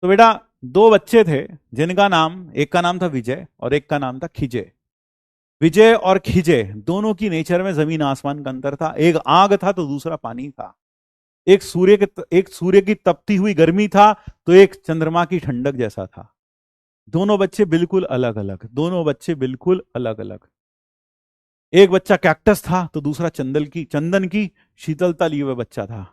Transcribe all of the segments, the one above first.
तो बेटा दो बच्चे थे जिनका नाम, एक का नाम था विजय और एक का नाम था खिजे। विजय और खिजे दोनों की नेचर में जमीन आसमान का अंतर था। एक आग था तो दूसरा पानी था। एक सूर्य की तपती हुई गर्मी था तो एक चंद्रमा की ठंडक जैसा था। दोनों बच्चे बिल्कुल अलग अलग, दोनों बच्चे बिल्कुल अलग अलग। एक बच्चा कैक्टस था तो दूसरा चंदन की शीतलता लिए हुए बच्चा था।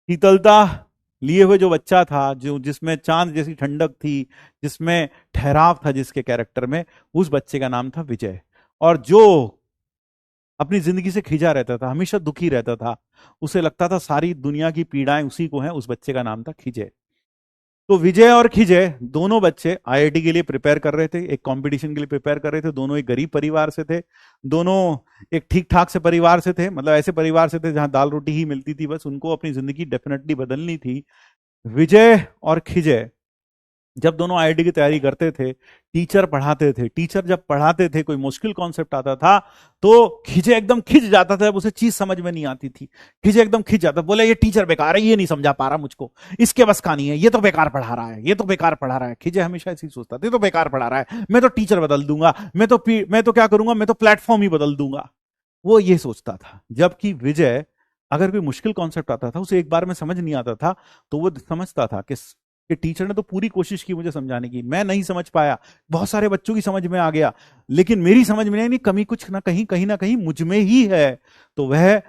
शीतलता लिए हुए जो बच्चा था, जो जिसमें चांद जैसी ठंडक थी, जिसमें ठहराव था जिसके कैरेक्टर में, उस बच्चे का नाम था विजय। और जो अपनी जिंदगी से खिंचा रहता था, हमेशा दुखी रहता था, उसे लगता था सारी दुनिया की पीड़ाएं उसी को हैं, उस बच्चे का नाम था खिजे। तो विजय और खिजय दोनों बच्चे आईआईटी के लिए प्रिपेयर कर रहे थे, एक कंपटीशन के लिए प्रिपेयर कर रहे थे। दोनों एक गरीब परिवार से थे, दोनों एक ठीक ठाक से परिवार से थे, मतलब ऐसे परिवार से थे जहां दाल रोटी ही मिलती थी बस। उनको अपनी जिंदगी डेफिनेटली बदलनी थी। विजय और खिजय जब दोनों आईआईटी की तैयारी करते थे, टीचर पढ़ाते थे, टीचर जब पढ़ाते थे कोई मुश्किल कॉन्सेप्ट आता था तो खिजे एकदम खिंच जाता था। उसे चीज समझ में नहीं आती थी, खिजे एकदम खिंच जाता, बोले ये टीचर बेकार है, ये नहीं समझा पा रहा मुझको, इसके बस का नहीं है, ये तो बेकार पढ़ा रहा है, ये तो बेकार पढ़ा रहा है। खिजे हमेशा ऐसी सोचता था, ये तो बेकार पढ़ा रहा है, मैं तो टीचर बदल दूंगा, मैं तो क्या करूंगा, मैं तो प्लेटफॉर्म ही बदल दूंगा। वो ये सोचता था। जबकि विजय अगर कोई मुश्किल कॉन्सेप्ट आता था, उसे एक बार में समझ नहीं आता था, तो वो समझता था कि टीचर ने तो पूरी कोशिश की मुझे समझाने की, मैं नहीं समझ पाया, बहुत सारे बच्चों की समझ में आ गया, लेकिन मेरी समझ में नहीं, कमी कुछ ना कहीं ना कहीं मुझ में ही है। तो वह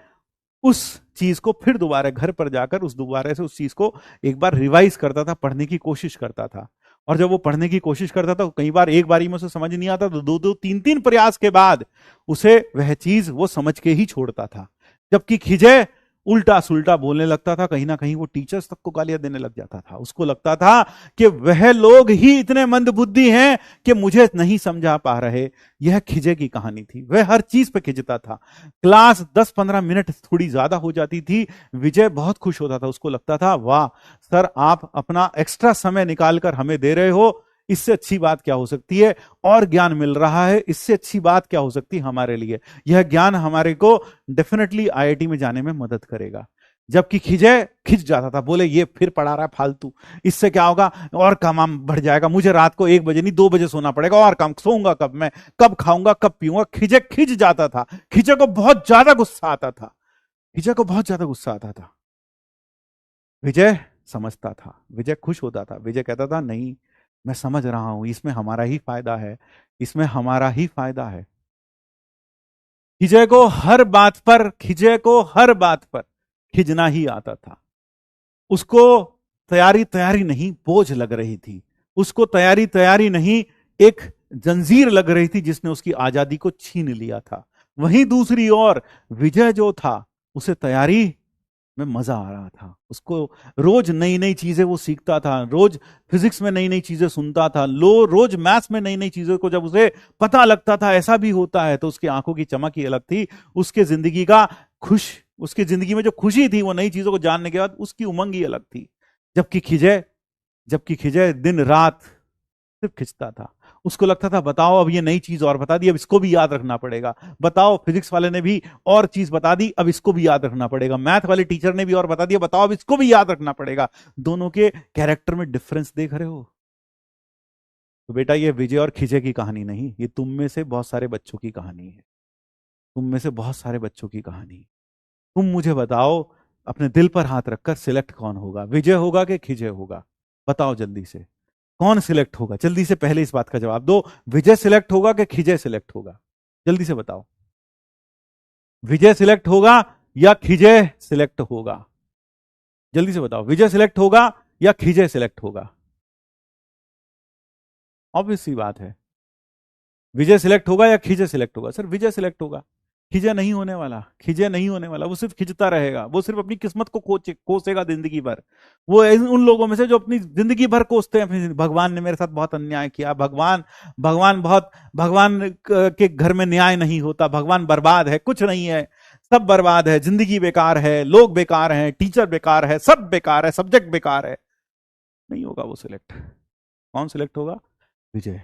उस चीज को फिर दोबारा घर पर जाकर दोबारा से उस चीज को एक बार रिवाइज करता था, पढ़ने की कोशिश करता था। और जब वो पढ़ने की कोशिश करता था, कई बार एक बारी में उसे समझ नहीं आता, तो दो दो तीन तीन प्रयास के बाद उसे वह चीज वो समझ के ही छोड़ता था। जबकि खिजे उल्टा सुल्टा बोलने लगता था, कहीं ना कहीं वो टीचर्स तक को गालियां देने लग जाता था। उसको लगता था कि वह लोग ही इतने मंदबुद्धि हैं कि मुझे नहीं समझा पा रहे। यह खिजे की कहानी थी, वह हर चीज पे खिंचता था। क्लास 10-15 मिनट थोड़ी ज्यादा हो जाती थी, विजय बहुत खुश होता था। उसको लगता था वाह सर, आप अपना एक्स्ट्रा समय निकालकर हमें दे रहे हो, इससे अच्छी बात क्या हो सकती है, और ज्ञान मिल रहा है, इससे अच्छी बात क्या हो सकती है हमारे लिए। यह ज्ञान हमारे को डेफिनेटली आईआईटी में जाने में मदद करेगा। जबकि खिजय खिंच जाता था, बोले ये फिर पढ़ा रहा है फालतू, इससे क्या होगा, और काम बढ़ जाएगा, मुझे रात को 1 बजे नहीं 2 बजे सोना पड़ेगा, और काम सोऊंगा कब मैं, कब खाऊंगा, कब पीऊंगा। खिजय खिंच जाता था, खिजय को बहुत ज्यादा गुस्सा आता था, विजय को बहुत ज्यादा गुस्सा आता था। विजय समझता था, विजय खुश होता था, विजय कहता था नहीं मैं समझ रहा हूं, इसमें हमारा ही फायदा है, इसमें हमारा ही फायदा है। खिजय को हर बात पर खिजना ही आता था। उसको तैयारी तैयारी नहीं बोझ लग रही थी, उसको तैयारी तैयारी नहीं एक जंजीर लग रही थी जिसने उसकी आजादी को छीन लिया था। वहीं दूसरी ओर विजय जो था, उसे तैयारी में मजा आ रहा था। उसको रोज नई नई चीजें वो सीखता था, रोज फिजिक्स में नई नई चीजें सुनता था, रोज मैथ्स में नई नई चीजों को जब उसे पता लगता था ऐसा भी होता है, तो उसकी आंखों की चमक ही अलग थी। उसके जिंदगी में जो खुशी थी वो नई चीजों को जानने के बाद, उसकी उमंग ही अलग थी। जबकि खिजय दिन रात सिर्फ खिंचता था। उसको लगता था बताओ अब ये नई चीज और बता दी, अब इसको भी याद रखना पड़ेगा। बताओ फिजिक्स वाले ने भी और चीज बता दी, अब इसको भी याद रखना पड़ेगा। मैथ वाले टीचर ने भी और बता दिया, बताओ अब इसको भी याद रखना पड़ेगा। दोनों के कैरेक्टर में डिफरेंस देख रहे हो? तो बेटा ये विजय और खिजे की कहानी नहीं, ये तुम में से बहुत सारे बच्चों की कहानी है। तुम में से बहुत सारे बच्चों की कहानी। तुम मुझे बताओ, अपने दिल पर हाथ रखकर सिलेक्ट कौन होगा, विजय होगा कि खिजे होगा? बताओ जल्दी से, कौन सिलेक्ट होगा? जल्दी से पहले इस बात का जवाब दो, विजय सिलेक्ट होगा कि खिजय सिलेक्ट होगा? जल्दी से बताओ, विजय सिलेक्ट होगा या खिजय सिलेक्ट होगा? जल्दी से बताओ, विजय सिलेक्ट होगा या खिजय सिलेक्ट होगा? ऑब्वियस सी बात है, विजय सिलेक्ट होगा या खिजय सिलेक्ट होगा? सर विजय सिलेक्ट होगा, खिजय नहीं होने वाला, खिजय नहीं होने वाला। वो सिर्फ खिंचता रहेगा, वो सिर्फ अपनी किस्मत को कोसेगा जिंदगी भर। वो उन लोगों में से जो अपनी जिंदगी भर कोसते हैं अपनी, भगवान ने मेरे साथ बहुत अन्याय किया, भगवान के घर में न्याय नहीं होता, भगवान बर्बाद है, कुछ नहीं है, सब बर्बाद है, जिंदगी बेकार है, लोग बेकार हैं, टीचर बेकार है, सब बेकार है, सब्जेक्ट बेकार है। नहीं होगा वो सिलेक्ट। कौन सिलेक्ट होगा? विजय।